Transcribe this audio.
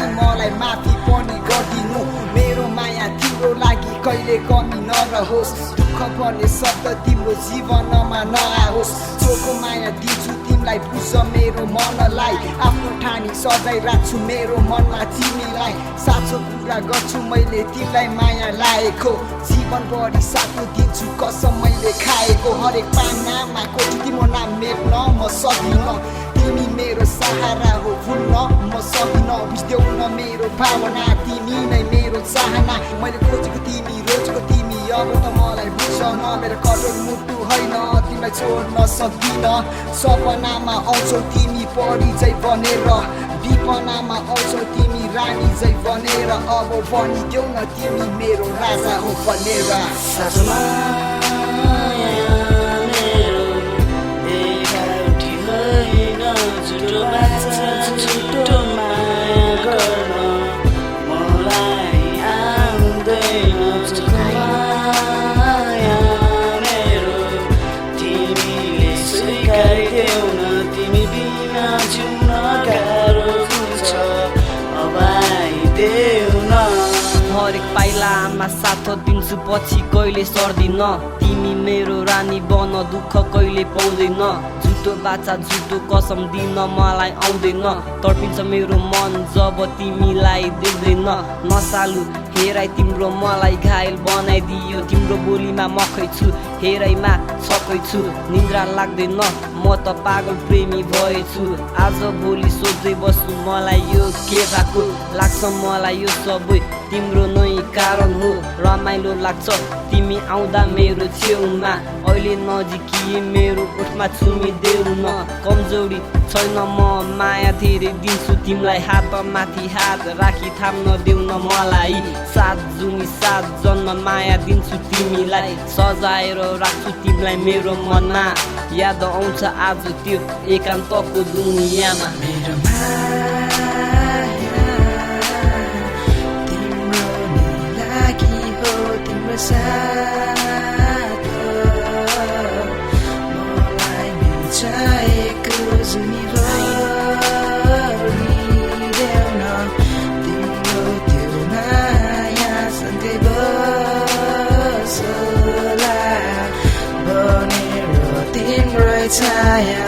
अनि मलाई माफी पनि गरिदिनु मेरो माया तिम्रो लागि कहिले कमी नरहोस् दुःख पर्ने शब्द तिम्रो जीवनमा नआओस् जोको माया दिन्छु तिमीलाई बुझ मेरो मनलाई आफ्नो ठानी सजाइ राख्छु मेरो मनमा तिमीलाई साँचो कुरा गर्छु मैले तिमीलाई माया लागेको जीवनभरि साथो दिन्छु कसम मैले खाएको हरेक पानामा कोही तिम्रो नाम मेट्न म सक्दिनँ तिमी मेरो सहारा हो भुल्न म सक्दिनँ बुझ्दैौ न मेरो भावना तिमी नै मेरो चाहना मैले खोजेको तिमी रोजेको तिमी अब त मलाई बुझ न मेरो कठोर मुटु होइन तिमीलाई छोड्न सक्दिनँ सपनामा आउँछौ तिमी परिचय बनेर विपनामा आउँछौ तिमी रानी जै बनेर अब भनिदेऊ न तिमी मेरो राजा हो भनेर हरेक पाइलामा साथ दिन्छु पछि कहिले सर्दिन तिमी मेरो रानी बन दुःख कहिले पाउँदैन झुटो बाचा झुटो कसम दिन मलाई आउँदैन तर्पिन्छ मेरो मन जब तिमीलाई देख्दैन नसालु हेराइ तिम्रो मलाई घायल बनाइदियो तिम्रो बोलीमा मखै छु हेराइमा छकै छु निन्द्रा लाग्दैन म त पागल प्रेमी भएछु आज भोलि सोच्दै बस्छु मलाई यो के भएको लाग्छ मलाई यो सबै तिम्रो नै कारण हो रमाइलो लाग्छ तिमी आउँदा मेरो छेउमा अहिले नजिकिए मेरो ओठमा छुमिदेऊ न कमजोरी छैन म माया धेरै दिन्छु तिमीलाई हातमाथि हात राखी थाम्न देऊ न मलाई 7 जुनी 7 जन्म माया दिन्छु तिमीलाई सजाएर राख्छु तिमीलाई मेरो मनमा याद आउँछ आज त्यो एकान्तको दुनियाँमा मेरो माया तिम्रो नि लागि हो तिम्रो साथ मलाई मिल्छएको जुनीभरि देऊ न तिम्रो त्यो माया सँगै बसोला बनेर तिम्रो छाया